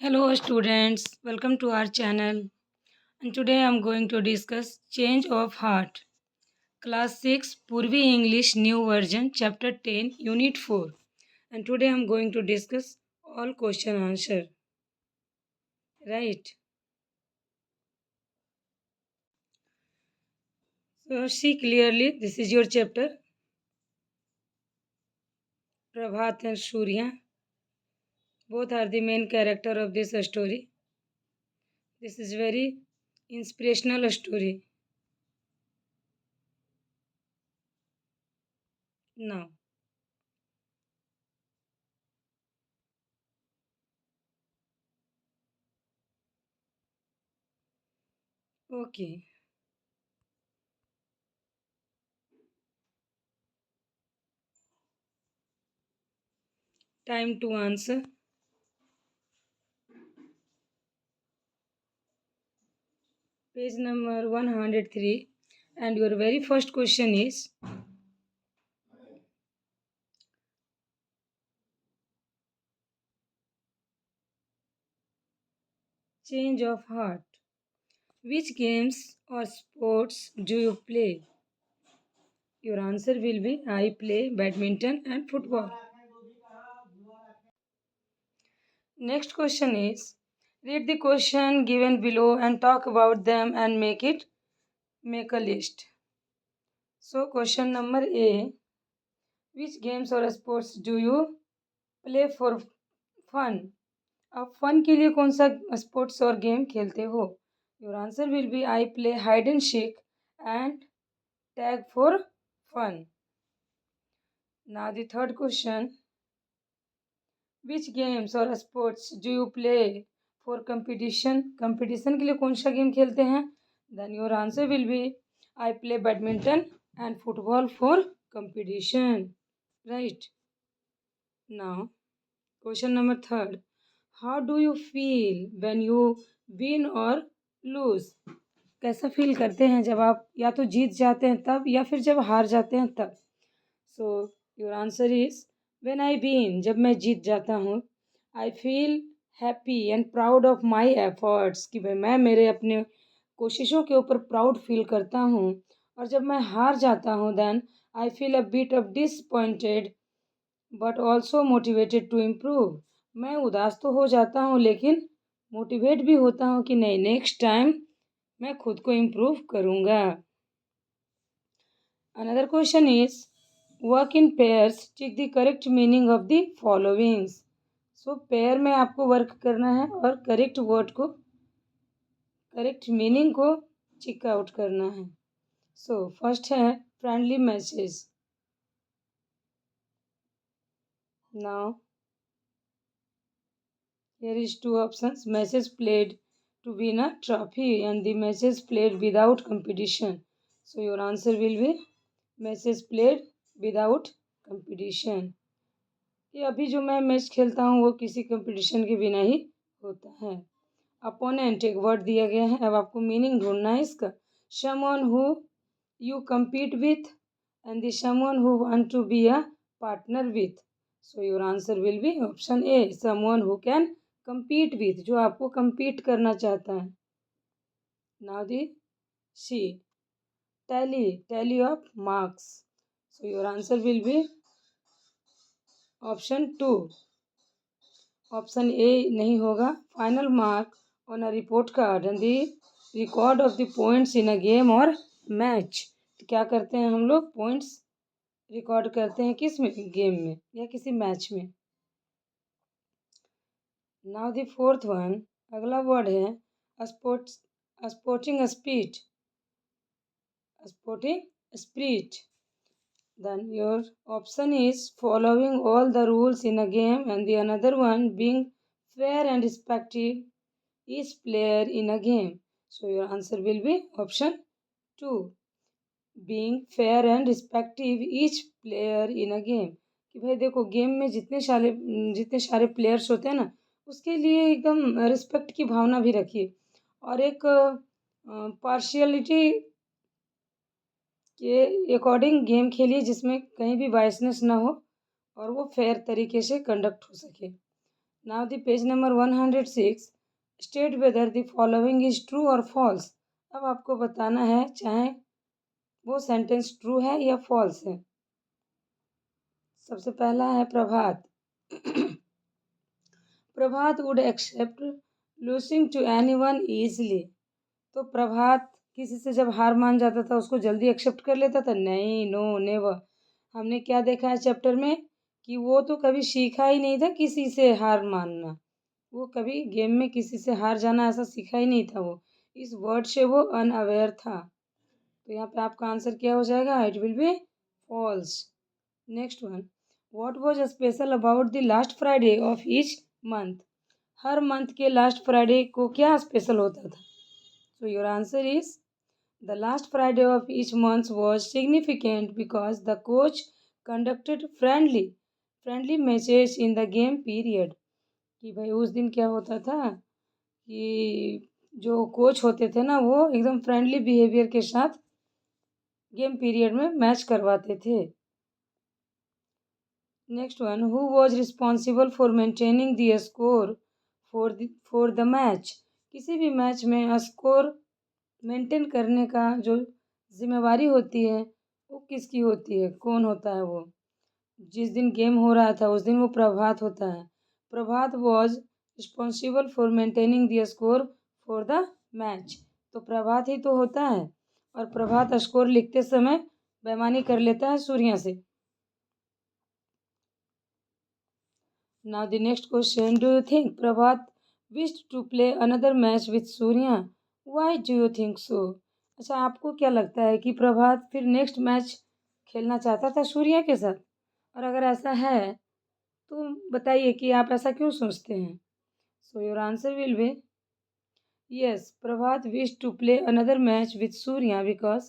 Hello students, welcome to our channel. And today I am going to discuss Change of Heart. Class 6 Purvi English New Version Chapter 10 Unit 4. And today I am going to discuss all question answer. Right. So see clearly, this is your chapter. Prabhat and Surya. Both are the main character of this story. This is very inspirational story. Now, okay. Time to answer. Page number 103. And your very first question is change of heart. Which games or sports do you play? Your answer will be I play badminton and football. Next question is read the question given below and talk about them and make a list. So question number A, which games or sports do you play for fun? आप fun के लिए कौन सा sports और game खेलते हो? Your answer will be I play hide and seek and tag for fun. Now the third question, which games or sports do you play for competition? Competition के लिए कौन सा गेम खेलते हैं? Then your answer will be I play badminton and football for competition. Right. Now question number third, how do you feel when you win or lose? कैसा feel करते हैं जब आप या तो जीत जाते हैं तब या फिर जब हार जाते हैं तब? सो your answer is when I win, जब मैं जीत जाता हूँ. I feel happy and proud of my efforts, कि भाई मैं मेरे अपने कोशिशों के ऊपर प्राउड फील करता हूँ. और जब मैं हार जाता हूँ then I feel a bit of disappointed but also motivated to improve. मैं उदास तो हो जाता हूँ लेकिन मोटिवेट भी होता हूँ कि नहीं, नेक्स्ट टाइम मैं खुद को इम्प्रूव करूँगा. Another question is work in pairs, tick the correct meaning of the followings. So pair में आपको वर्क करना है और करेक्ट वर्ड को, करेक्ट मीनिंग को चिक आउट करना है. सो फर्स्ट है friendly message. Now here is two options, message played to win a trophy and the message played without competition. So your answer will be message played without competition. ये अभी जो मैं match खेलता हूँ वो किसी competition के बिना ही होता है. अपोनेंट एक वर्ड दिया गया है, अब आपको मीनिंग ढूंढना है इसका. Someone who you compete with and the someone who want to be a partner with. So your answer will be option A, someone who can compete with, जो आपको compete करना चाहता है. Now the C, tally of marks. So your answer will be option 2. Option A नहीं होगा. Final mark on a report card and the record of the points in a game और match. तो क्या करते हैं हम लोग, पॉइंट्स रिकॉर्ड करते हैं किस में, गेम में या किसी मैच में. नाउ द फोर्थ वन, अगला वर्ड है sports, sporting spirit, sporting spirit. Then your option is following all the rules in a game and the another one being fair and respective each player in a game. So your answer will be option 2, being fair and respective each player in a game. कि भाई देखो game में जितने सारे players होते हैं ना, उसके लिए एकदम रिस्पेक्ट की भावना भी रखिए और एक पार्शियलिटी के अकॉर्डिंग गेम खेलिए जिसमें कहीं भी बायसनेस ना हो और वो फेयर तरीके से कंडक्ट हो सके. Now the page number 106, state whether the following is true और फॉल्स। अब आपको बताना है चाहे वो सेंटेंस ट्रू है या फॉल्स है। सबसे पहला है Prabhat. Prabhat would accept losing to anyone easily. तो प्रभात किसी से जब हार मान जाता था उसको जल्दी एक्सेप्ट कर लेता था? नहीं, नो नेवर। हमने क्या देखा है चैप्टर में कि वो तो कभी सीखा ही नहीं था किसी से हार मानना। वो कभी गेम में किसी से हार जाना ऐसा सीखा ही नहीं था वो। इस वर्ड से वो अनअवेयर था। तो यहाँ पे आपका आंसर क्या हो जाएगा? It will be false. Next one, what was special about the last Friday of each month. हर मंथ के लास्ट फ्राइडे को क्या स्पेशल होता था? So your answer is the last Friday of each month was significant because the coach conducted friendly matches in the game period. कि भाई उस दिन क्या होता था कि जो कोच होते थे ना वो एकदम फ्रेंडली बिहेवियर के साथ गेम पीरियड में मैच करवाते थे। Next one, who was responsible for maintaining the score for the match. किसी भी मैच में स्कोर मेंटेन करने का जो जिम्मेवारी होती है वो किसकी होती है? कौन होता है वो? जिस दिन गेम हो रहा था उस दिन वो प्रभात होता है। Prabhat was responsible for maintaining the score for the match. तो प्रभात ही तो होता है और प्रभात स्कोर लिखते समय बेईमानी कर लेता है सूर्या से। Now the next question, do you think Prabhat wished to play another match with Surya? Why do you think so? अच्छा, आपको क्या लगता है कि प्रभात फिर नेक्स्ट मैच खेलना चाहता था सूर्या के साथ? और अगर ऐसा है तो बताइए कि आप ऐसा क्यों सोचते हैं? सो your answer will B yes, Prabhat wished to play another match with Surya because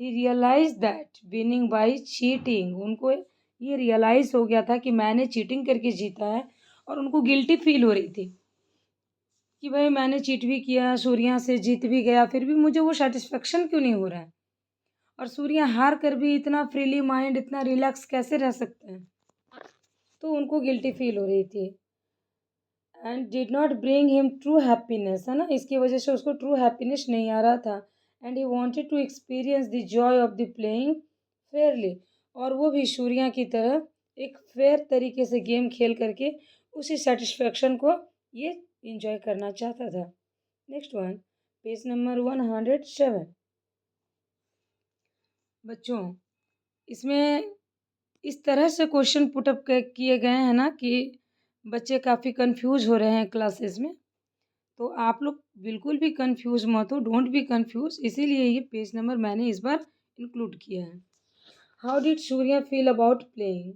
he realized that winning by cheating, उनको ये रियलाइज हो गया था कि मैंने चीटिंग करके जीता है और उनको गिल्टी फील हो रही थी कि भाई मैंने चीट भी किया, सूर्या से जीत भी गया, फिर भी मुझे वो सेटिस्फेक्शन क्यों नहीं हो रहा है। और सूर्या हार कर भी इतना फ्रीली माइंड, इतना रिलैक्स कैसे रह सकते हैं? तो उनको गिल्टी फील हो रही थी। And did not bring him true happiness, है ना, इसकी वजह से उसको ट्रू हैप्पीनेस नहीं आ रहा था। And he wanted to experience the joy of the playing fairly, और वो भी सूर्या की तरह एक फेयर तरीके से गेम खेल करके उसी सेटिस्फेक्शन को ये इंजॉय करना चाहता था। Next one, page number 107। बच्चों, इसमें इस तरह से क्वेश्चन पुटअप किए गए हैं ना कि बच्चे काफ़ी कंफ्यूज हो रहे हैं क्लासेस में। तो आप लोग बिल्कुल भी कंफ्यूज मत हो, डोंट बी कंफ्यूज। इसीलिए ये पेज नंबर मैंने इस बार इंक्लूड किया है। How did Surya feel about playing.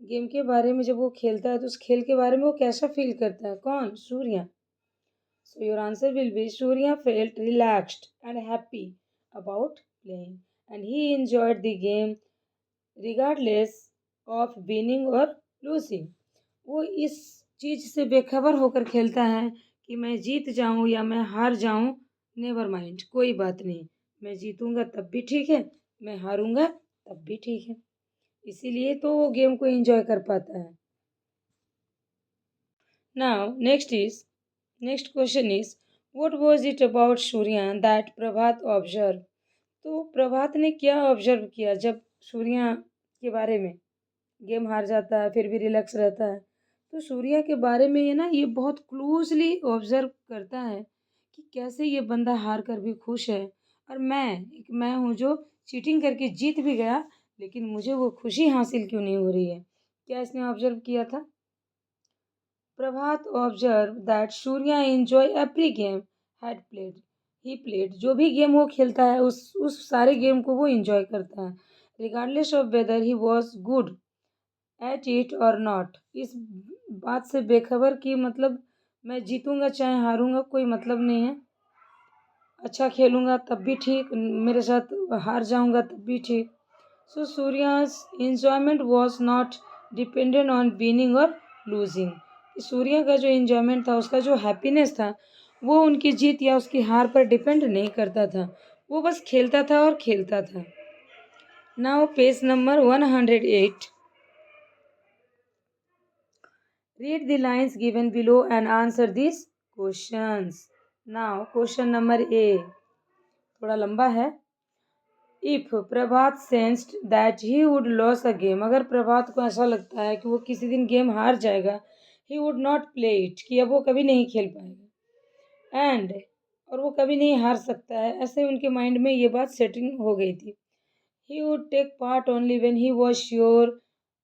Game के बारे में जब वो खेलता है तो उस खेल के बारे में वो कैसा फील करता है? कौन? सूर्या। सो your answer will B Surya felt relaxed and happy about playing and he enjoyed the game regardless of winning और लूजिंग। वो इस चीज़ से बेखबर होकर खेलता है कि मैं जीत जाऊं या मैं हार जाऊं, नेवर माइंड, कोई बात नहीं, मैं जीतूंगा तब भी ठीक है, मैं हारूंगा तब भी ठीक है। इसीलिए तो वो गेम को एंजॉय कर पाता है। Now next question is what was it about Surya that Prabhat observe. तो प्रभात ने क्या ऑब्जर्व किया जब सूर्या के बारे में? गेम हार जाता है फिर भी रिलैक्स रहता है। तो सूर्या के बारे में ये ना ये बहुत क्लोजली ऑब्जर्व करता है कि कैसे ये बंदा हार कर भी खुश है, और मैं हूँ जो चीटिंग करके जीत भी गया लेकिन मुझे वो खुशी हासिल क्यों नहीं हो रही है। क्या इसने ऑब्जर्व किया था? Prabhat observe that Surya enjoy every game had played he played. जो भी गेम वो खेलता है उस सारे गेम को वो एंजॉय करता है, regardless of weather he was good at it और नॉट। इस बात से बेखबर कि मतलब मैं जीतूंगा चाहे हारूंगा कोई मतलब नहीं है, अच्छा खेलूंगा तब भी ठीक, मेरे साथ हार जाऊंगा तब भी ठीक। So Surya's enjoyment was not dependent on winning और लूजिंग। सूर्या का जो इंजॉयमेंट था, उसका जो हैप्पीनेस था, वो उनकी जीत या उसकी हार पर डिपेंड नहीं करता था, वो बस खेलता था और खेलता था। Now page number 108, Read the lines given below and answer these questions. Now question number A, थोड़ा लंबा है. If Prabhat sensed that he would lose a game, अगर प्रभात को ऐसा लगता है कि वो किसी दिन गेम हार जाएगा, he would not play it, कि अब वो कभी नहीं खेल पाएगा, and और वो कभी नहीं हार सकता है, ऐसे उनके माइंड में ये बात सेटिंग हो गई थी. He would take part only when he was sure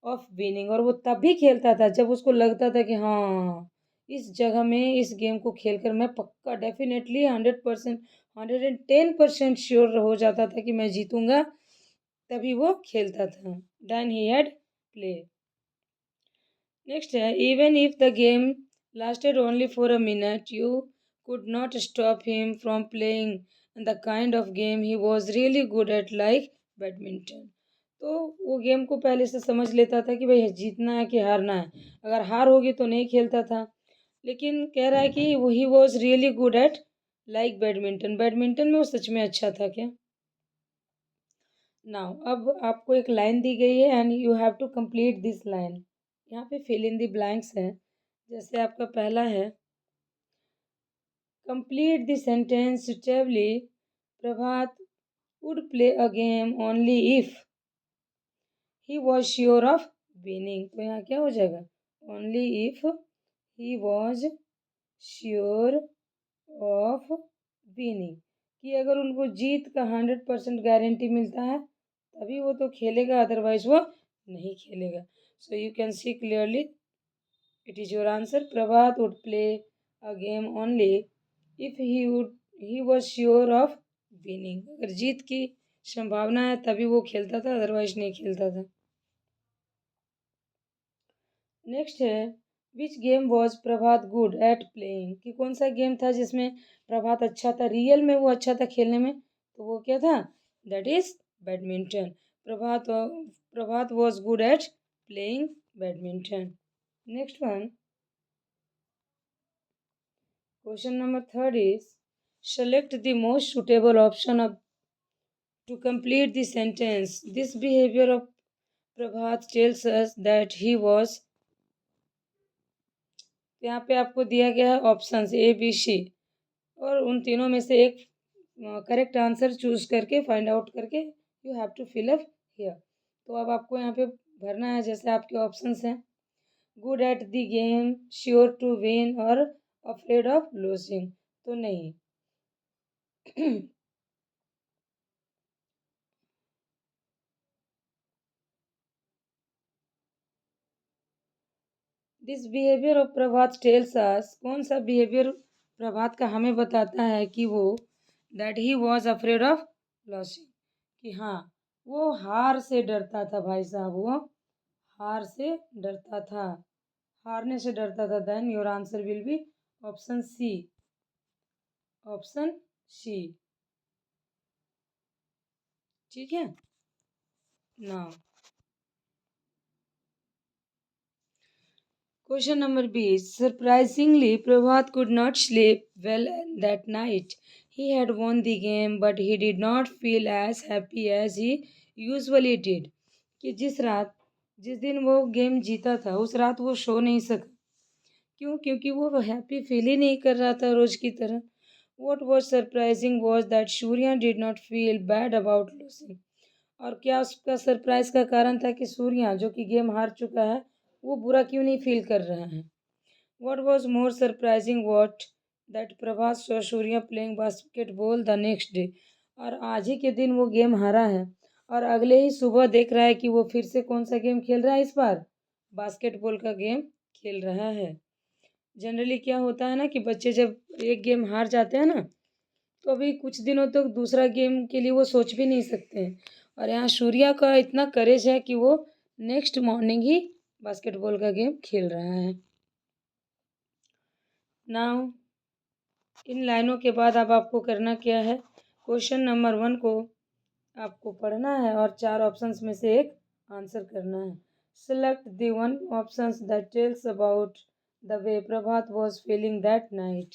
of winning, और वो तभी खेलता था जब उसको लगता था कि हाँ इस जगह में इस गेम को खेलकर मैं पक्का डेफिनेटली 100% 110% श्योर हो जाता था कि मैं जीतूंगा, तभी वो खेलता था. Then he had play. Next है, even if the game lasted only for a minute you could not stop him from playing the kind of game he was really good at, like badminton. तो वो game को पहले से समझ लेता था कि भाई जीतना है कि हारना है, अगर हार होगी तो नहीं खेलता था. लेकिन कह रहा है कि ही was really good at like badminton, badminton में वो सच में अच्छा था क्या. नाउ अब आपको एक लाइन दी गई है and you have to complete this line. यहाँ पे फिल इन दी ब्लैंक्स है. जैसे आपका पहला है, complete the sentence suitably. Prabhat would play a game only if he was sure of winning. तो यहाँ क्या हो जाएगा, only if he was sure of winning, कि अगर उनको जीत का 100% गारंटी मिलता है तभी वो तो खेलेगा, अदरवाइज वो नहीं खेलेगा. So you can see clearly it is your answer. Prabhat would play a game only if he was sure of winning, अगर जीत की संभावना है तभी वो खेलता था, अदरवाइज नहीं खेलता था. नेक्स्ट है, which game was Prabhat good at playing, कि कौन सा गेम था जिसमें प्रभात अच्छा था, रियल में वो अच्छा था खेलने में, तो वो क्या था, that is badminton. Prabhat was good at playing badminton. Next one, question number third is, select the most suitable option of to complete the sentence. This behavior of Prabhat tells us that he was. यहाँ पे आपको दिया गया है options A B C, और उन तीनों में से एक करेक्ट आंसर चूज करके फाइंड आउट करके you have to fill up here. तो अब आपको यहाँ पे भरना है. जैसे आपके ऑप्शंस हैं, good at the game, sure to win और अफ्रेड ऑफ लूजिंग. तो नहीं. This behaviour of Prabhat tells us, कौन सा बिहेवियर प्रभात का हमें बताता है कि वो, that he was afraid of losing, कि हाँ वो हार से डरता था. भाई साहब वो हार से डरता था, हारने से डरता था. Then your answer will be option C, option C. ठीक है. Now question number B. Surprisingly, Prabhat could not sleep well that night. He had won the game, but he did not feel as happy as he usually did. कि जिस दिन वो game जीता था उस रात वो सो नहीं सका. क्यों? क्योंकि वो हैप्पी फील ही नहीं कर रहा था रोज की तरह. What was surprising was that Surya did not feel bad about losing. और क्या उसका सरप्राइज का कारण था कि सूर्या जो कि गेम हार चुका है वो बुरा क्यों नहीं फील कर रहा है. What was more surprising what that Prabhas saw Surya playing basketball the next day. और आज ही के दिन वो गेम हारा है और अगले ही सुबह देख रहा है कि वो फिर से कौन सा गेम खेल रहा है, इस बार बास्केटबॉल का गेम खेल रहा है. जनरली क्या होता है ना कि बच्चे जब एक गेम हार जाते हैं ना तो अभी कुछ दिनों तक दूसरा गेम के लिए वो सोच भी नहीं सकते हैं. और यहाँ सूर्या का इतना करेज है कि वो नेक्स्ट मॉर्निंग ही बास्केटबॉल का गेम खेल रहा है. नाउ इन लाइनों के बाद अब आपको करना क्या है, क्वेश्चन नंबर 1 को आपको पढ़ना है और 4 ऑप्शंस में से एक आंसर करना है. Select the one options that tells about the way Prabhat was feeling that night.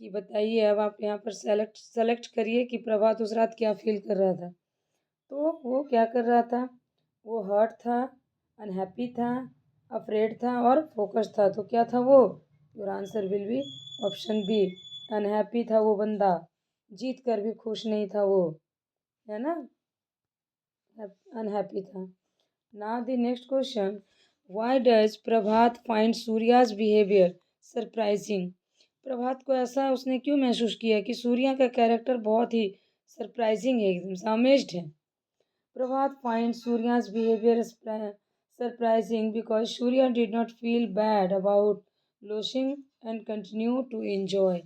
कि बताइए, अब आप यहाँ पर सेलेक्ट करिए कि प्रभात उस रात क्या फील कर रहा था. तो वो क्या कर रहा था, वो हर्ट था, अनहैप्पी था, अफ्रेड था और फोकस था, तो क्या था वो? Your answer will be option B. Unhappy था वो बंदा, जीत कर भी खुश नहीं था वो, है ना, अनहैप्पी था। Now the next question, why does Prabhat find Surya's behaviour surprising? Prabhat को ऐसा उसने क्यों महसूस किया कि सूर्या का कैरेक्टर बहुत ही सरप्राइजिंग है, एकदम से अमेज्ड है। Prabhat find Surya's behaviour surprising because Surya did not feel bad about losing and continue to enjoy.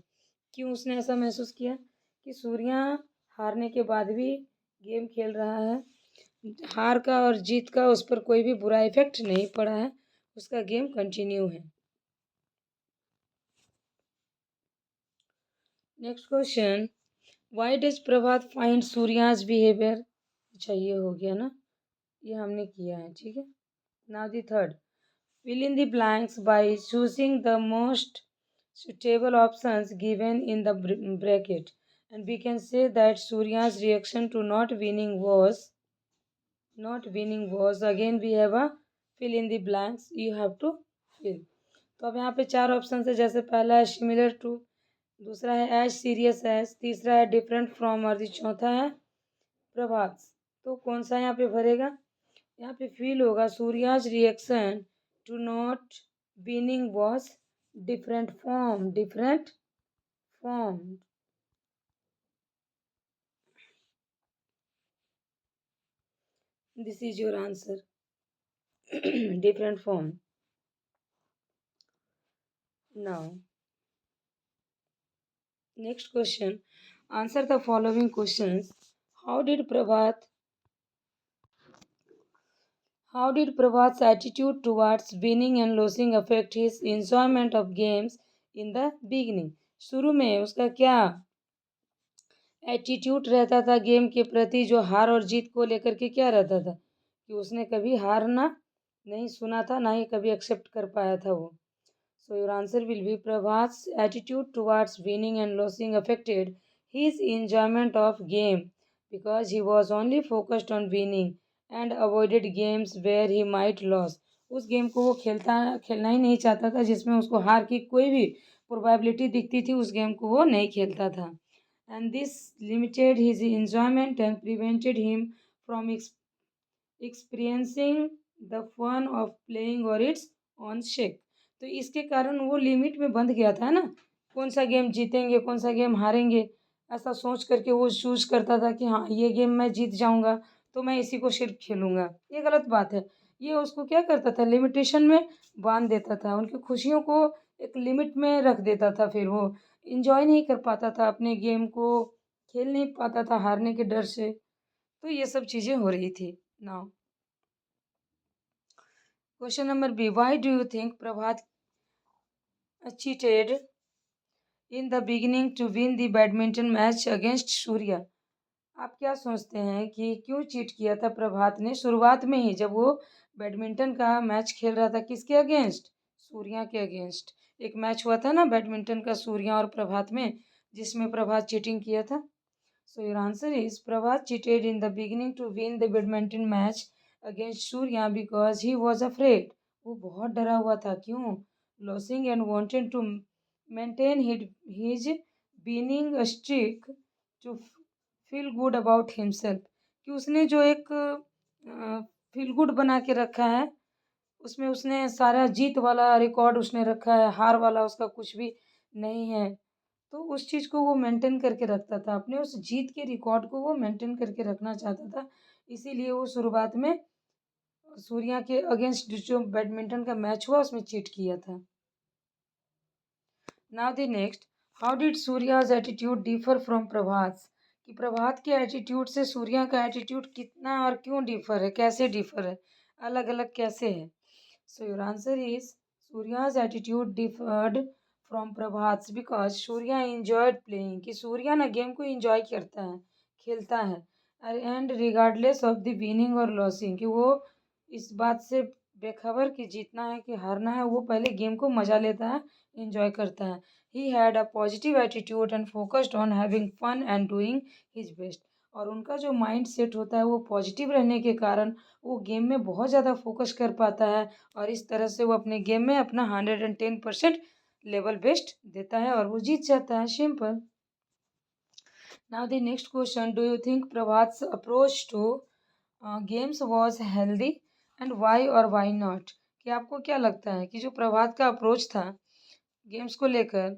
क्यों उसने ऐसा महसूस किया कि सूर्या हारने के बाद भी गेम खेल रहा है, हार का और जीत का उस पर कोई भी बुरा इफेक्ट नहीं पड़ा है, उसका गेम कंटिन्यू है। Next question, why does Prabhat find Surya's behaviour? अच्छा ये हो गया ना, ये हमने किया है, ठीक है। Now the third, fill in the blanks by choosing the most suitable options given in the bracket, and we can say that Surya's reaction to not winning was again we have a fill in the blanks, you have to fill। तो अब यहाँ पे चार option है, जैसे पहला है similar to, दूसरा है एज सीरियस एज, तीसरा है डिफरेंट फ्रॉम और चौथा है प्रभात। तो कौन सा यहाँ पे भरेगा? यहाँ पे फील होगा Surya's reaction to not winning was different form. This is your answer, different form. Now next question, answer the following questions. How did Prabhat How did Prabhat's attitude towards winning and losing affect his enjoyment of games in the beginning? शुरू में उसका क्या attitude रहता था game के प्रति, जो हार और जीत को लेकर के क्या रहता था कि उसने कभी हारना नहीं सुना था, ना ही कभी एक्सेप्ट कर पाया था वो। So your answer will be Prabhas attitude towards winning and losing affected his enjoyment of game because he was only focused on winning and avoided games where he might loss. उस गेम को वो खेलना ही नहीं चाहता था जिसमें उसको हार की कोई भी प्रोबेबिलिटी दिखती थी, उस गेम को वो नहीं खेलता था। And this limited his enjoyment and prevented him from experiencing the fun of playing or its own sake। तो इसके कारण वो लिमिट में बंध गया था ना, कौन सा गेम जीतेंगे कौन सा गेम हारेंगे, ऐसा सोच करके वो चूज करता था कि हाँ ये गेम मैं जीत जाऊंगा तो मैं इसी को सिर्फ खेलूंगा। ये गलत बात है। ये उसको क्या करता था, लिमिटेशन में बांध देता था, उनकी खुशियों को एक लिमिट में रख देता था, फिर वो इंजॉय नहीं कर पाता था अपने गेम को, खेल नहीं पाता था हारने के डर से। तो ये सब चीज़ें हो रही थी। Now question number B, why do you think Prabhat cheated in the beginning to win the badminton match against Surya? आप क्या सोचते हैं कि क्यों चीट किया था प्रभात ने शुरुआत में ही, जब वो बैडमिंटन का मैच खेल रहा था, किसके अगेंस्ट? सूर्या के अगेंस्ट। एक मैच हुआ था ना बैडमिंटन का सूर्या और प्रभात में, जिसमें प्रभात चीटिंग किया था। So your answer is Prabhat cheated in the beginning to win the badminton match against Surya because he was afraid. वो बहुत डरा हुआ था, क्यों? Losing and wanted to maintain his winning streak to feel good about himself. कि उसने जो एक फील गुड बना के रखा है, उसमें उसने सारा जीत वाला रिकॉर्ड उसने रखा है, हार वाला उसका कुछ भी नहीं है। तो उस चीज़ को वो मेंटेन करके रखता था, अपने उस जीत के रिकॉर्ड को वो मेंटेन करके रखना चाहता था, इसीलिए वो शुरुआत में सूर्या के अगेंस्ट जो बैडमिंटन का मैच हुआ उसमें चीट किया था। Now the next, how did Surya's attitude differ from Prabhat? कि प्रभात के एटीट्यूड से सूर्या का एटीट्यूड कितना और क्यों डिफर है, कैसे डिफर है, अलग अलग कैसे है? So your answer is Surya's attitude differed from Prabhat because Surya enjoyed playing. कि सूर्या ना गेम को इंजॉय करता है, खेलता है, and regardless of the winning और लॉसिंग। कि वो इस बात से बेखबर कि जीतना है कि हारना है, वो पहले गेम को मजा लेता है, इंजॉय करता है। He had a positive attitude and focused on having fun and doing his best. और उनका जो माइंड सेट होता है वो पॉजिटिव रहने के कारण वो गेम में बहुत ज़्यादा फोकस कर पाता है और इस तरह से वो अपने गेम में अपना 110% लेवल बेस्ट देता है और वो जीत जाता है। Simple. Now the next question, do you think Prabhat approach to games was healthy and why और वाई नॉट? कि आपको क्या लगता है कि जो प्रभात का अप्रोच था गेम्स को लेकर,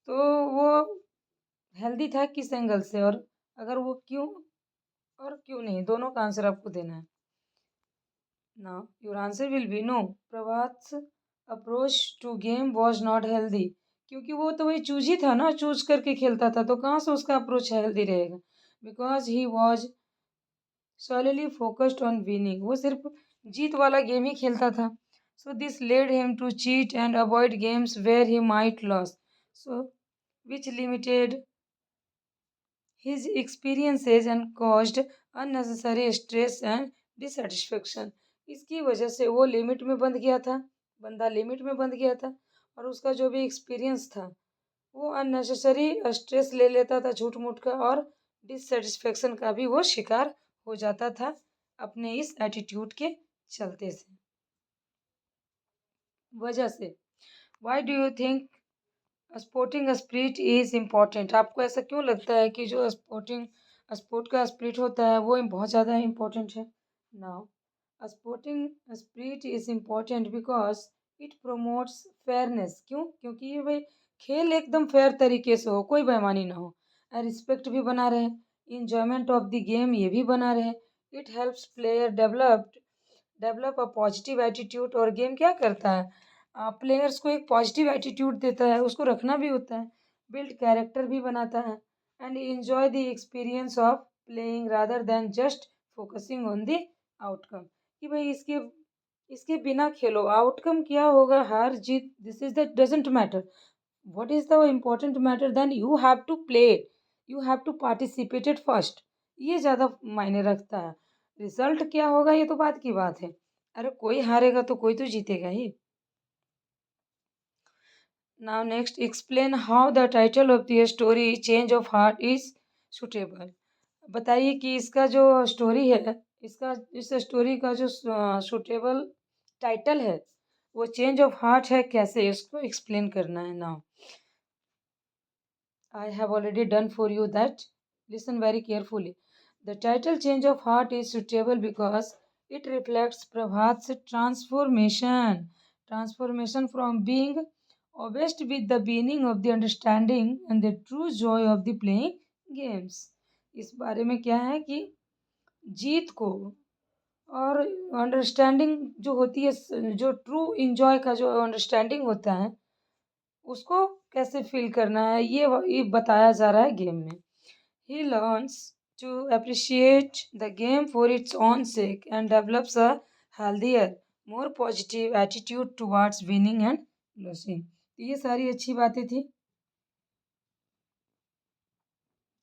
तो वो हेल्दी था किस एंगल से, और अगर वो क्यों और क्यों नहीं, दोनों का आंसर आपको देना है। Now your answer will be no, Prabhat approach to game was not healthy, क्योंकि वो तो वही चूज ही था ना, चूज करके खेलता था, तो कहाँ से उसका अप्रोच हेल्दी रहेगा। Because he was solely focused on winning, वो सिर्फ जीत वाला गेम ही खेलता था। So this led him to cheat and avoid games where he might lose, so which limited his experiences and caused unnecessary stress and dissatisfaction। इसकी वजह से वो limit में बंध गया था, बंदा लिमिट में बंध गया था, और उसका जो भी एक्सपीरियंस था वो अननेसेसरी स्ट्रेस ले लेता था झूठ मूठ का, और डिससेटिस्फेक्शन का भी वो शिकार हो जाता था अपने इस एटीट्यूड के चलते से वजह से। Why do you think sporting spirit is important? आपको ऐसा क्यों लगता है कि जो स्पोर्ट का स्पिरिट होता है वो बहुत ज़्यादा इम्पोर्टेंट है? Now sporting spirit is important because it promotes fairness. क्यों? क्योंकि ये भाई खेल एकदम फेयर तरीके से हो, कोई बेईमानी ना हो, रिस्पेक्ट भी बना रहे, इंजॉयमेंट ऑफ द गेम ये भी बना रहे। It helps player develop a positive attitude. और गेम क्या करता है, प्लेयर्स को एक पॉजिटिव एटीट्यूड देता है, उसको रखना भी होता है, बिल्ड कैरेक्टर भी बनाता है, and enjoy the experience of playing rather than just focusing on the outcome. कि भाई इसके इसके बिना खेलो, आउटकम क्या होगा, हार जीत, this is the doesn't matter. What is the important matter, then you have to play, you have to participated first, ये ज़्यादा मायने रखता है। रिजल्ट क्या होगा ये तो बात की बात है, अरे कोई हारेगा तो कोई तो जीतेगा ही। Now next, explain how the title of the story change of heart is suitable. बताइए कि इसका जो स्टोरी है, इसका इस स्टोरी का जो सुटेबल टाइटल है वो चेंज ऑफ हार्ट है, कैसे इसको एक्सप्लेन करना है। Now I have already done for you that. Listen very carefully. The title Change of Heart is suitable because it reflects Prabhat's transformation. Transformation from being obsessed with the meaning of the understanding and the true joy of the playing games. इस बारे में क्या है कि जीत को और understanding जो होती है, जो ट्रू इंजॉय का जो अंडरस्टैंडिंग होता है उसको कैसे फील करना है, ये बताया जा रहा है गेम में। He learns to appreciate the game for its own sake and develops a healthier more positive attitude towards winning and losing. ये सारी अच्छी बातें थी।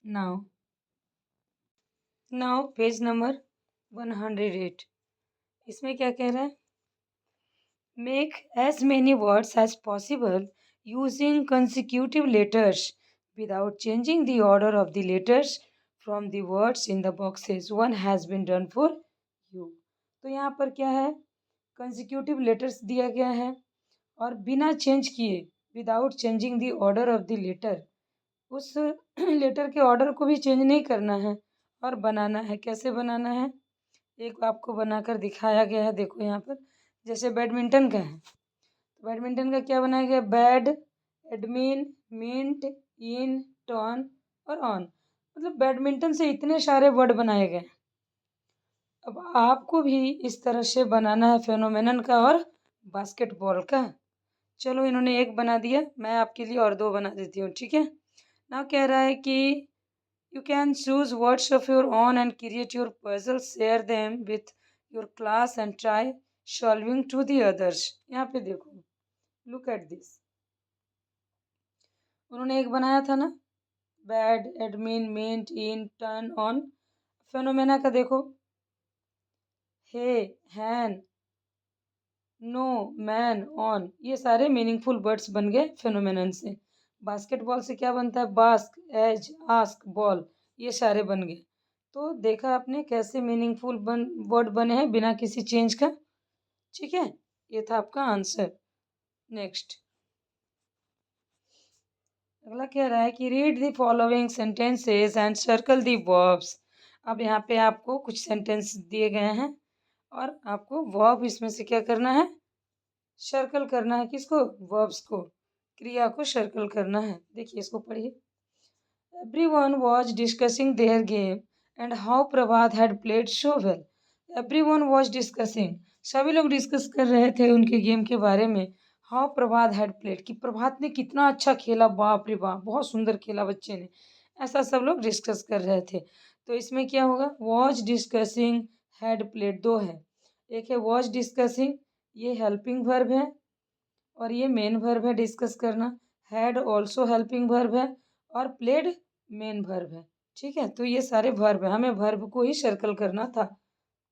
नाउ नाउ पेज नंबर 108, इसमें क्या कह रहा है, make as many words as possible using consecutive letters without changing the order of the letters from the words in the boxes. One has been done for you. तो यहाँ पर क्या है, consecutive letters दिया गया है और बिना चेंज किए, without changing the order of the letter, उस लेटर के ऑर्डर को भी चेंज नहीं करना है और बनाना है। कैसे बनाना है, एक आपको बनाकर दिखाया गया है, देखो यहाँ पर। जैसे बैडमिंटन का है, तो बैडमिंटन का क्या बनाया गया, बैड, एडमिन, मिंट, इन, टॉन और ऑन। मतलब बैडमिंटन से इतने सारे वर्ड बनाए गए। अब आपको भी इस तरह से बनाना है फेनोमेनन का और बास्केटबॉल का। चलो इन्होंने एक बना दिया, मैं आपके लिए और दो बना देती हूँ, ठीक है। ना कह रहा है कि you can choose words of your own and create your puzzles, share them with your class and try solving to the others। यहाँ पे देखो, look at this, उन्होंने एक बनाया था ना, bad, admin, mint, in, turn, on. Phenomena का देखो, he, hen, no, man, on, ये सारे मीनिंगफुल वर्ड्स बन गए फेनोमेनन से। बास्केटबॉल से क्या बनता है, बास्क, एज, आस्क, बॉल, ये सारे बन गए। तो देखा आपने कैसे मीनिंगफुल वर्ड बने हैं बिना किसी चेंज का। ठीक है, ये था आपका आंसर। नेक्स्ट अगला कह रहा है कि read the following sentences and circle the verbs. अब यहाँ पे आपको कुछ सेंटेंस दिए गए हैं और आपको वर्ब इसमें से क्या करना है, सर्कल करना है। किसको, वर्ब्स को, क्रिया को सर्कल करना है। देखिए इसको पढ़िए। Everyone was discussing their game and how Prabhat had played so well. Everyone was discussing. सभी लोग डिस्कस कर रहे थे उनके गेम के बारे में। How प्रभात had played, कि प्रभात ने कितना अच्छा खेला, बाप रे बाप बहुत सुंदर खेला बच्चे ने, ऐसा सब लोग डिस्कस कर रहे थे। तो इसमें क्या होगा, was discussing, had played दो है। एक है was discussing, ये हेल्पिंग वर्ब है और ये मेन वर्ब है डिस्कस करना। हैड ऑल्सो हेल्पिंग वर्ब है और प्लेड मेन वर्ब है। ठीक है, तो ये सारे वर्ब है, हमें वर्ब को ही सर्कल करना था।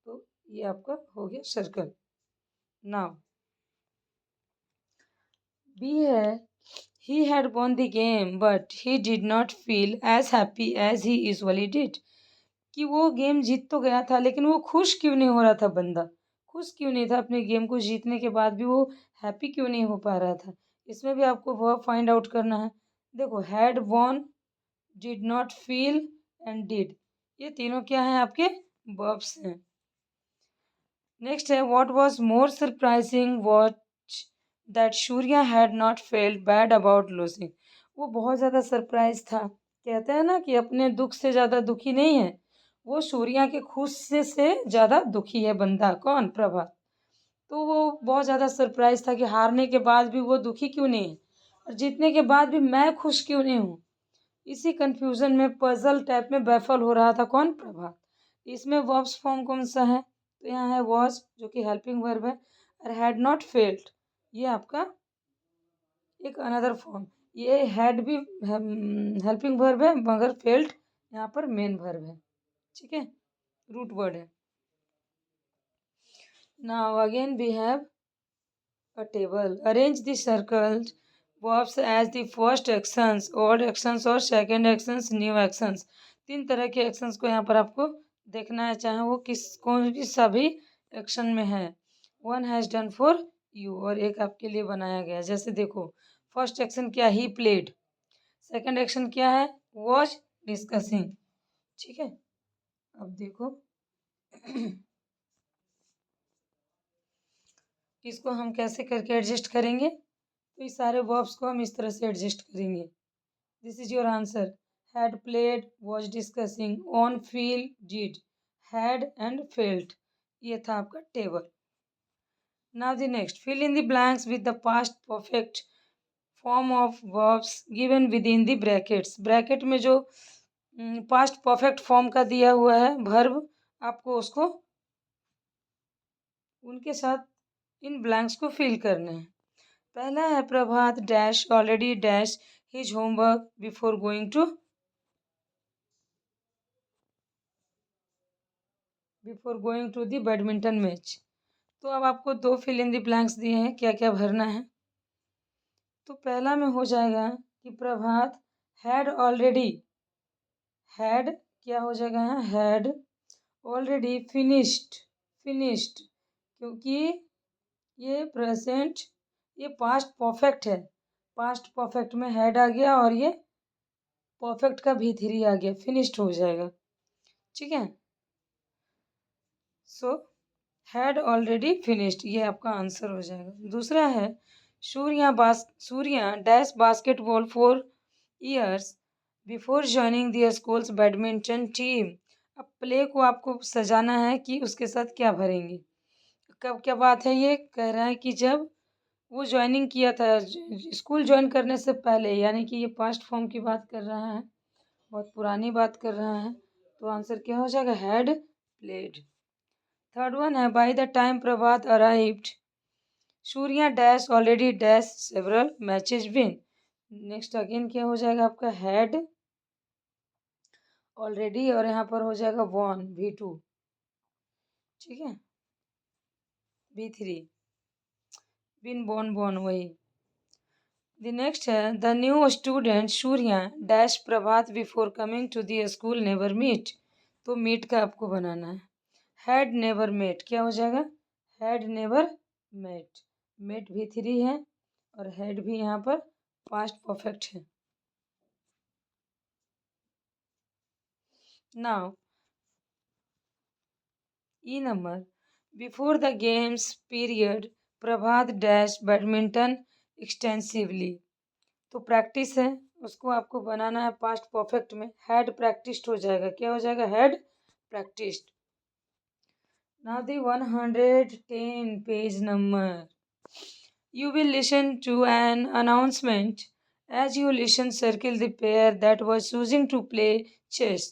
तो ये आपका हो गया सर्कल। नाउ बी है, he had won the game but he did not feel as happy as he usually did। कि वो गेम जीत तो गया था लेकिन वो खुश क्यों नहीं हो रहा था, बंदा खुश क्यों नहीं था अपने गेम को जीतने के बाद भी, वो हैप्पी क्यों नहीं हो पा रहा था। इसमें भी आपको वर्ब फाइंड आउट करना है। देखो had won, did not feel and did, ये तीनों क्या हैं, आपके वर्ब्स हैं। नेक्स्ट है what was more surprising what that Surya had not felt bad about losing. वो बहुत ज़्यादा सरप्राइज था। कहते हैं ना कि अपने दुख से ज़्यादा दुखी नहीं है, वो सूर्या के खुश से ज़्यादा दुखी है बंदा। कौन, प्रभात। तो वो बहुत ज़्यादा सरप्राइज था कि हारने के बाद भी वो दुखी क्यों नहीं है और जीतने के बाद भी मैं खुश क्यों नहीं हूँ। इसी कंफ्यूजन में, पजल टाइप में बैफल हो रहा था। कौन, प्रभात। इसमें वर्ब्स फॉर्म कौन सा है, तो यहाँ है वॉज जो कि हेल्पिंग वर्ब है और हैड नॉट फेल्ड ये आपका एक अनदर फॉर्म। ये हैड भी हेल्पिंग वर्ब है मगर फेल्ड यहाँ पर मेन वर्ब है। ठीक है, रूट वर्ड है। Now again we have a table. Arrange the circled verbs as the first actions, old actions और second actions, new actions। तीन तरह के actions को यहाँ पर आपको देखना है, चाहे वो कौन सा भी एक्शन में है। One has done for you और एक आपके लिए बनाया गया। जैसे देखो फर्स्ट एक्शन क्या, ही प्लेड। सेकंड एक्शन क्या है, वॉज डिस्कसिंग। ठीक है, अब देखो इसको हम कैसे करके एडजस्ट करेंगे। तो इस सारे वर्ब्स को हम इस तरह से एडजस्ट करेंगे। This is your answer. Had played, was discussing, on, feel, did, had and felt. ये था आपका table. Now the next, fill in the blanks with the past perfect form of verbs given with in the brackets. Bracket में जो past perfect form का दिया हुआ है verb, आपको उसको उनके साथ इन ब्लैंक्स को फिल करना है। पहला है Prabhat dash already dash his homework before going to the badminton match. तो अब आपको दो फिल इन द ब्लैंक्स दिए हैं, क्या क्या भरना है। तो पहला में हो जाएगा कि प्रभात हैड ऑलरेडी, हैड क्या हो जाएगा यहाँ, हैड ऑलरेडी फिनिश्ड क्योंकि ये प्रेजेंट, ये पास्ट परफेक्ट है। पास्ट परफेक्ट में हैड आ गया और ये परफेक्ट का भी थ्री आ गया, फिनिश्ड हो जाएगा। ठीक है, सो हैड ऑलरेडी फिनिश्ड, ये आपका आंसर हो जाएगा। दूसरा है Surya dash basketball for years before joining their schools badminton team. अब प्ले को आपको सजाना है कि उसके साथ क्या भरेंगे। कब क्या बात है, ये कह रहा है कि जब वो ज्वाइनिंग किया था, स्कूल ज्वाइन करने से पहले, यानी कि ये पास्ट फॉर्म की बात कर रहा है, बहुत पुरानी बात कर रहा है। तो आंसर क्या हो जाएगा, हैड प्लेड। थर्ड वन है by the time Prabhat arrived Surya dash already dash several matches win. Next again क्या हो जाएगा आपका, हैड ऑलरेडी और यहाँ पर हो जाएगा वॉन V2। ठीक है, V3 विन बॉन वही। द नेक्स्ट है the new student Surya dash Prabhat before coming to the school never meet. तो मीट का आपको बनाना है। हैड नेवर मेट क्या हो जाएगा? Had never met. मेट भी 3 है और हैड भी यहाँ पर पास्ट परफेक्ट है। Now E number, before the games period Prabhat dash badminton extensively. तो प्रैक्टिस है, उसको आपको बनाना है पास्ट परफेक्ट में। हैड प्रैक्टिस्ड हो जाएगा, क्या हो जाएगा? Had practised. Now the 110 page number, you will listen to an announcement. As you listen, circle the pair that was choosing to play chess.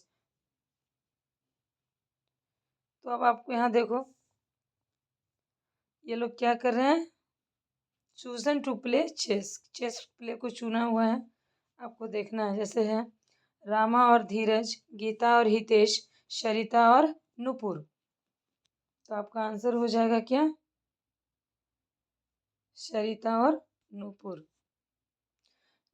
तो अब आपको यहाँ देखो, ये लोग क्या कर रहे हैं? Chosen to play chess. Chess play को चुना हुआ है, आपको देखना है। जैसे है रामा और धीरज, गीता और हितेश, शरिता और नुपुर। तो आपका आंसर हो जाएगा क्या? शरिता और नुपुर।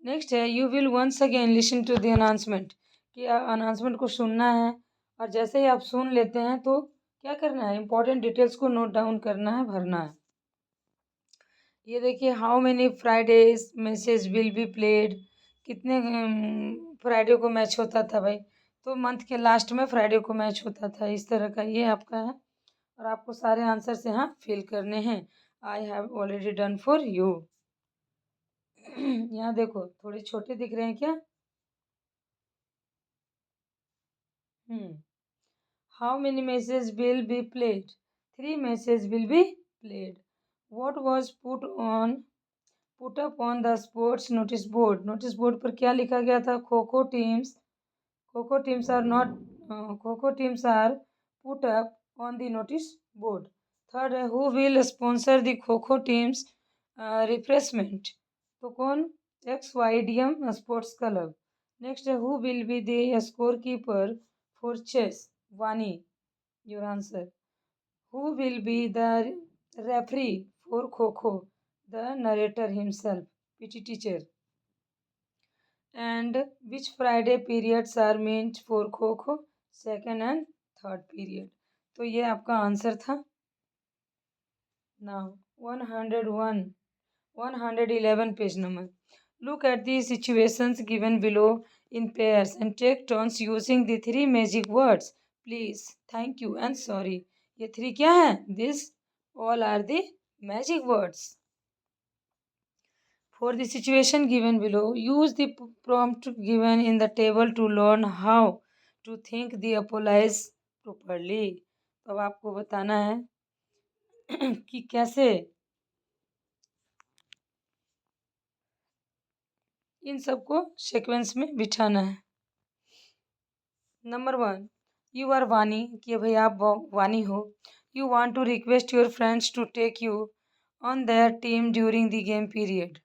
नेक्स्ट है, you will once again listen to the announcement. कि अनाउंसमेंट को सुनना है और जैसे ही आप सुन लेते हैं तो क्या करना है? इंपॉर्टेंट डिटेल्स को नोट डाउन करना है, भरना है। ये देखिए, how many Fridays matches will be played. कितने फ्राइडे को मैच होता था भाई? तो मंथ के लास्ट में फ्राइडे को मैच होता था। इस तरह का ये आपका है और आपको सारे आंसर्स यहाँ फिल करने हैं। I have already done for you. यहाँ देखो, थोड़े छोटे दिख रहे हैं क्या? How many matches will be played? 3 matches will be played. What was put up on the sports notice board? Notice board पर क्या लिखा गया था? Kho-kho teams. Kho-kho teams are not. Kho-kho teams are put up on the notice board. Third है, who will sponsor the kho-kho teams refreshment? तो कौन? XYDM Sports Club. Next है, who will be the scorekeeper for chess? Vani, your answer. Who will be the referee for Kho-Kho? The narrator himself, PT teacher. And which Friday periods are meant for Kho-Kho? Second and third period. तो ये आपका answer था। Now 111 page number. Look at the situations given below in pairs and take turns using the 3 magic words. Please, thank you and sorry. ये 3 क्या है? This all are the magic words. For the situation given below, use the prompt given in the table to learn how to think the apologize properly. तो अब आपको बताना है कि कैसे इन सबको सीक्वेंस में बिठाना है। नंबर 1, यू आर वानी, कि भाई आप वानी हो। You want to request your friends to take you on their team during the game period,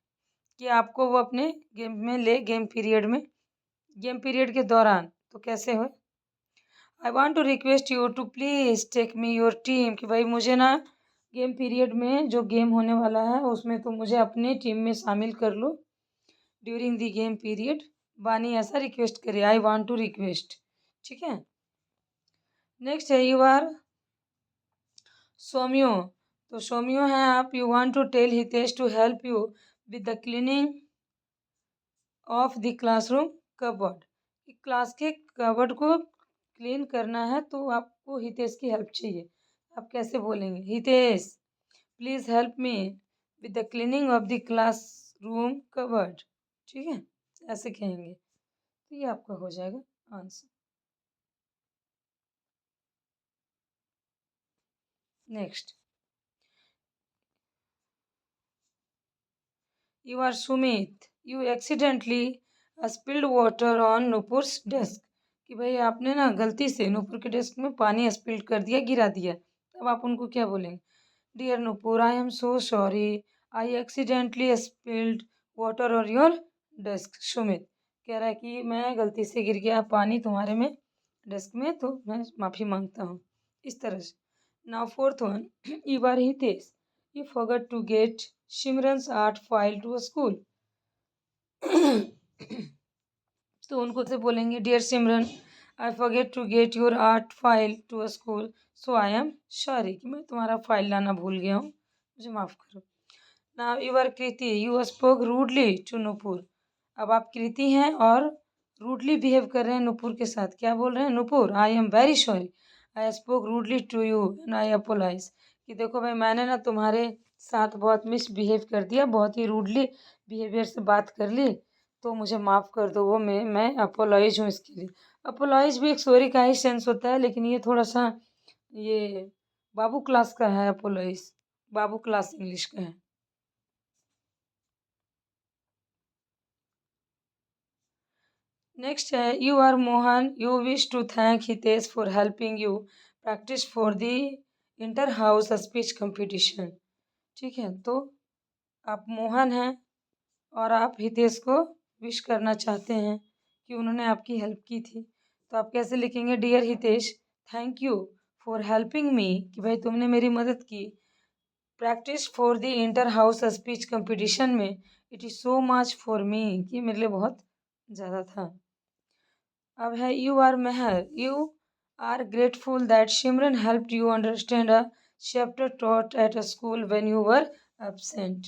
कि आपको वो अपने गेम में ले, गेम पीरियड के दौरान। तो कैसे हो? I want to request you to please take me your team, कि भाई मुझे ना गेम पीरियड में जो गेम होने वाला है उसमें तो मुझे अपनी टीम में शामिल कर लो ड्यूरिंग द गेम पीरियड। बानी ऐसा रिक्वेस्ट करे, आई वांट टू रिक्वेस्ट। ठीक है। नेक्स्ट है, यू आर सोमियो। तो सोमियो है आप। You want to tell Hitesh to help you with the cleaning of the classroom cupboard. Class के कबर्ड को क्लीन करना है तो आपको हितेश की हेल्प चाहिए। आप कैसे बोलेंगे? Hitesh please help me with the cleaning of the classroom cupboard. ठीक है, ऐसे कहेंगे तो ये आपका हो जाएगा answer. Next, you are Sumit. You accidentally spilled water on Nupur's desk, कि भाई आपने ना गलती से नूपुर के डेस्क में पानी स्पिल्ड कर दिया, गिरा दिया। तब आप उनको क्या बोलेंगे? Dear Nupur, I am so sorry, I accidentally spilled water on your desk. Sumit कह रहा है कि मैं गलती से गिर गया पानी तुम्हारे में डेस्क में, तो मैं माफ़ी मांगता हूँ। इस तरह से। Now fourth one, you are Hitesh. You forgot to get Shimran's art file to school. तो उनको से बोलेंगे, dear Simran, I forget to get your art file to a school, so I am sorry, कि मैं तुम्हारा फाइल लाना भूल गया हूँ, मुझे माफ़ करो। Now you are Kriti, you spoke rudely to Nupur. अब आप कृति हैं और रूडली बिहेव कर रहे हैं नुपुर के साथ। क्या बोल रहे हैं? Nupur, I am very sorry, I spoke rudely to you and I apologize. कि देखो भाई, मैंने ना तुम्हारे साथ बहुत मिसबिहेव कर दिया, बहुत ही रूडली बिहेवियर से बात कर ली, तो मुझे माफ़ कर दो। वो मैं अपोलाइज हूँ इसके लिए। अपोलाइज भी एक सॉरी का ही सेंस होता है, लेकिन ये थोड़ा सा ये बाबू क्लास का है। अपोलाइज बाबू क्लास इंग्लिश का है। नेक्स्ट है, you are Mohan, you wish to thank Hitesh for helping you practice for the inter house speech competition. ठीक है, तो आप मोहन हैं और आप हितेश को विश करना चाहते हैं कि उन्होंने आपकी हेल्प की थी। तो आप कैसे लिखेंगे? Dear Hitesh, thank you for helping me, कि भाई तुमने मेरी मदद की। Practice for the inter house speech competition में, it is so much for me, कि मेरे लिए बहुत ज़्यादा था। अब है, you are Mehar, you are grateful that Simran helped you understand a chapter taught at a school when you were absent.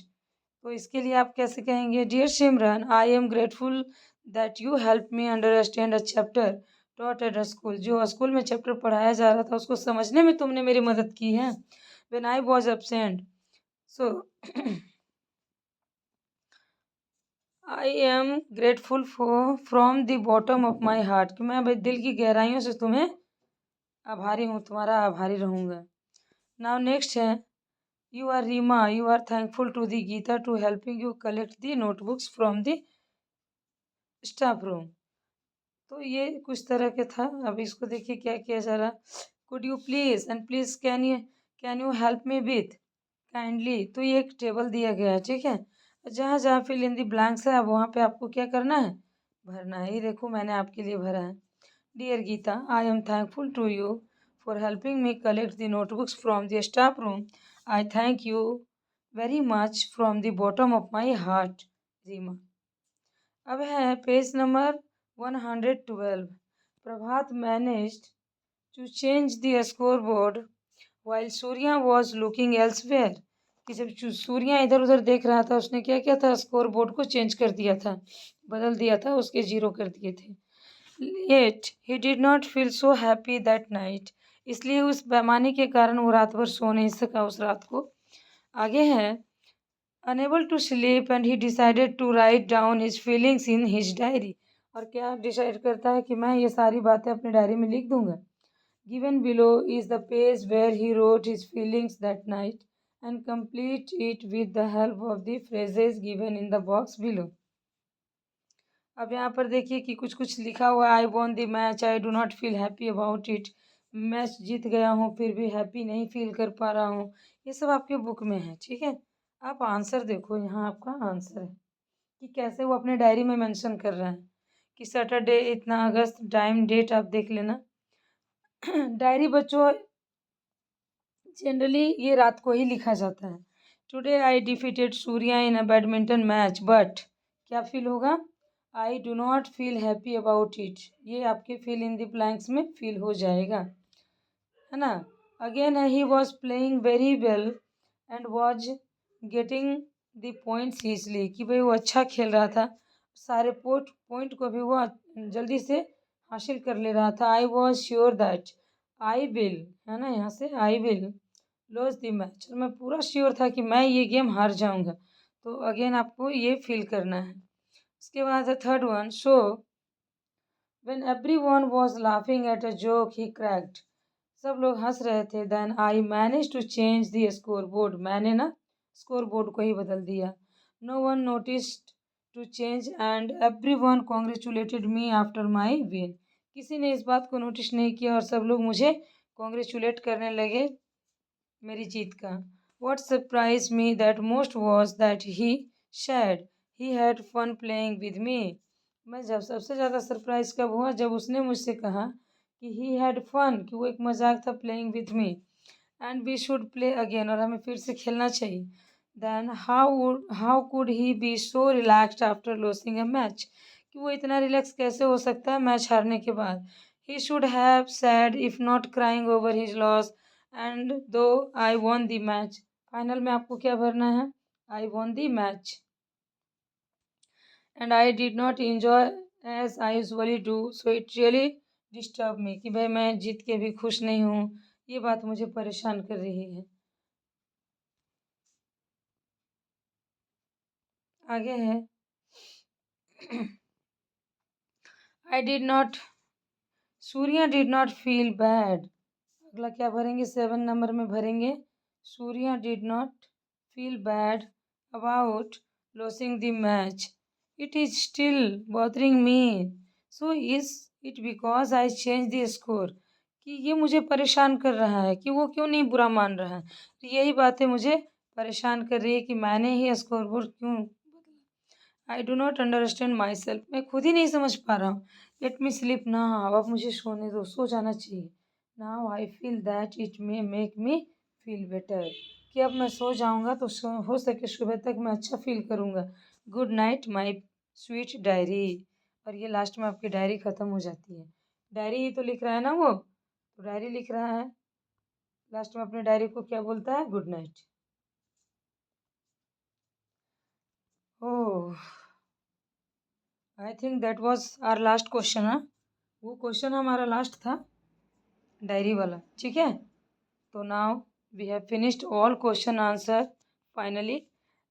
तो इसके लिए आप कैसे कहेंगे? Dear Simran, I am grateful that you help me understand a chapter taught at a school. जो school में chapter पढ़ाया जा रहा था उसको समझने में तुमने मेरी मदद की है। When I was absent, so I am grateful for from the bottom of my heart, कि मैं भाई दिल की गहराइयों से तुम्हें आभारी हूँ, तुम्हारा आभारी रहूँगा। नाउ नेक्स्ट है, you are Reema, you are thankful to the Geeta to helping you collect the notebooks from the staff room. तो ये कुछ तरह के था। अब इसको देखिए क्या किया जा रहा। Could you please and please can you help me with kindly. तो ये एक टेबल दिया गया है, ठीक है। जहाँ जहाँ फिल इन दी ब्लैंक्स है, अब वहाँ पे आपको क्या करना है? भरना है। ये देखो मैंने आपके लिए भरा है। Dear Geeta, I am thankful to you for helping me collect the notebooks from the staff room. I thank you very much from the bottom of my heart, Reema. अब है page number 112। Prabhat managed to change the scoreboard while Surya was looking elsewhere. कि जब सूर्या इधर उधर देख रहा था, उसने क्या किया था? स्कोर बोर्ड को चेंज कर दिया था, बदल दिया था, उसके जीरो कर दिए थे। Yet he did not feel so happy that night. इसलिए उस बेईमानी के कारण वो रात भर सो नहीं सका उस रात को। आगे है, unable to sleep and he decided to write down his feelings in his diary. और क्या डिसाइड करता है? कि मैं ये सारी बातें अपने डायरी में लिख दूंगा। Given below is the page where he wrote his feelings that night and complete it with the help of the phrases given in the box below. अब यहाँ पर देखिए कि कुछ कुछ लिखा हुआ है। I won the match, I do not feel happy about it. Match जीत गया हूँ फिर भी हैप्पी नहीं फील कर पा रहा हूँ। ये सब आपके बुक में है, ठीक है। आप आंसर देखो, यहाँ आपका आंसर है कि कैसे वो अपने डायरी में मेंशन कर रहा है कि सैटरडे इतना अगस्त, टाइम डेट आप देख लेना। डायरी बच्चों जनरली ये रात को ही लिखा जाता है। Today I defeated Surya in a badminton match but, क्या फील होगा? आई do not feel happy about it. ये आपके फिल इन द ब्लैंक्स में फिल हो जाएगा, है ना। Again he was playing very well and was getting the points easily. कि भाई वो अच्छा खेल रहा था, सारे पॉइंट को भी वो जल्दी से हासिल कर ले रहा था। I was sure that I will, है ना, यहाँ से I will loss the match, और मैं पूरा श्योर था कि मैं ये गेम हार जाऊंगा। तो अगेन आपको ये फील करना है। उसके बाद है third one, so when everyone was laughing at a joke he cracked. सब लोग हंस रहे थे। Then I manage to change the scoreboard, मैंने ना स्कोर बोर्ड को ही बदल दिया। No one noticed to change and everyone congratulated me after my win. किसी ने इस बात को नोटिस नहीं किया और सब लोग मुझे कॉन्ग्रेचुलेट करने लगे मेरी जीत का। What surprised me that most was that he said he had fun playing with me. मैं जब सबसे ज़्यादा सरप्राइज कब हुआ? जब उसने मुझसे कहा कि he had fun, कि वो एक मजाक था, playing with me and we should play again, और हमें फिर से खेलना चाहिए। Then how could he be so relaxed after losing a match? कि वो इतना रिलैक्स कैसे हो सकता है मैच हारने के बाद? He should have said if not crying over his loss and though I won the match. Final में आपको क्या भरना है? I won the match. And I did not enjoy as I usually do, so it really disturbed me. कि भाई मैं जीत के भी खुश नहीं हूँ, ये बात मुझे परेशान कर रही है. आगे है I did not, Surya did not feel bad. अगला क्या भरेंगे? 7 नंबर में भरेंगे Surya did not feel bad about losing the match. It is still bothering me. So is it because I changed the score? कि ये मुझे परेशान कर रहा है कि वो क्यों नहीं बुरा मान रहा है. तो यही बातें मुझे परेशान कर रही है कि मैंने ही स्कोर बोर्ड क्यों बदला. आई do not understand my self. मैं खुद ही नहीं समझ पा रहा हूँ. Let me sleep now. अब मुझे सोने दो, सो जाना चाहिए. Now I feel that it may make me feel better. कि अब मैं सो जाऊंगा तो हो सके सुबह तक मैं अच्छा फील करूंगा. Good night my sweet diary. और ये लास्ट में आपकी डायरी ख़त्म हो जाती है. डायरी ही तो लिख रहा है ना वो, तो डायरी लिख रहा है. लास्ट में अपने डायरी को क्या बोलता है? Good night. Oh, I think that was our last question. हाँ, वो क्वेश्चन हमारा लास्ट था डायरी वाला. ठीक है, तो now we have finished all question answer finally.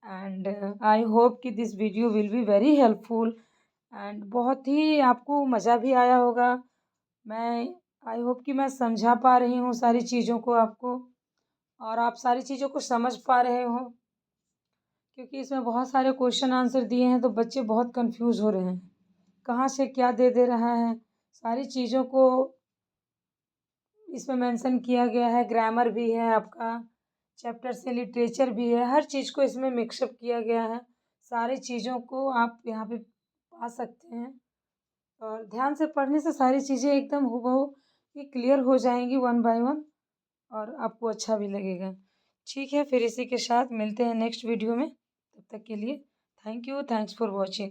And I hope कि this video will be very helpful and बहुत ही आपको मज़ा भी आया होगा. मैं आई होप कि मैं समझा पा रही हूँ सारी चीज़ों को आपको, और आप सारी चीज़ों को समझ पा रहे हो, क्योंकि इसमें बहुत सारे क्वेश्चन आंसर दिए हैं तो बच्चे बहुत कंफ्यूज हो रहे हैं कहाँ से क्या दे दे रहा है. सारी चीज़ों को इसमें मेंशन किया गया है. ग्रामर भी है आपका, चैप्टर से लिटरेचर भी है, हर चीज़ को इसमें मिक्सअप किया गया है. सारी चीज़ों को आप यहाँ पे पा सकते हैं और ध्यान से पढ़ने से सारी चीज़ें एकदम हूबहू ये क्लियर हो जाएंगी वन बाय वन, और आपको अच्छा भी लगेगा. ठीक है, फिर इसी के साथ मिलते हैं नेक्स्ट वीडियो में. तब तक के लिए thank you, thanks for watching.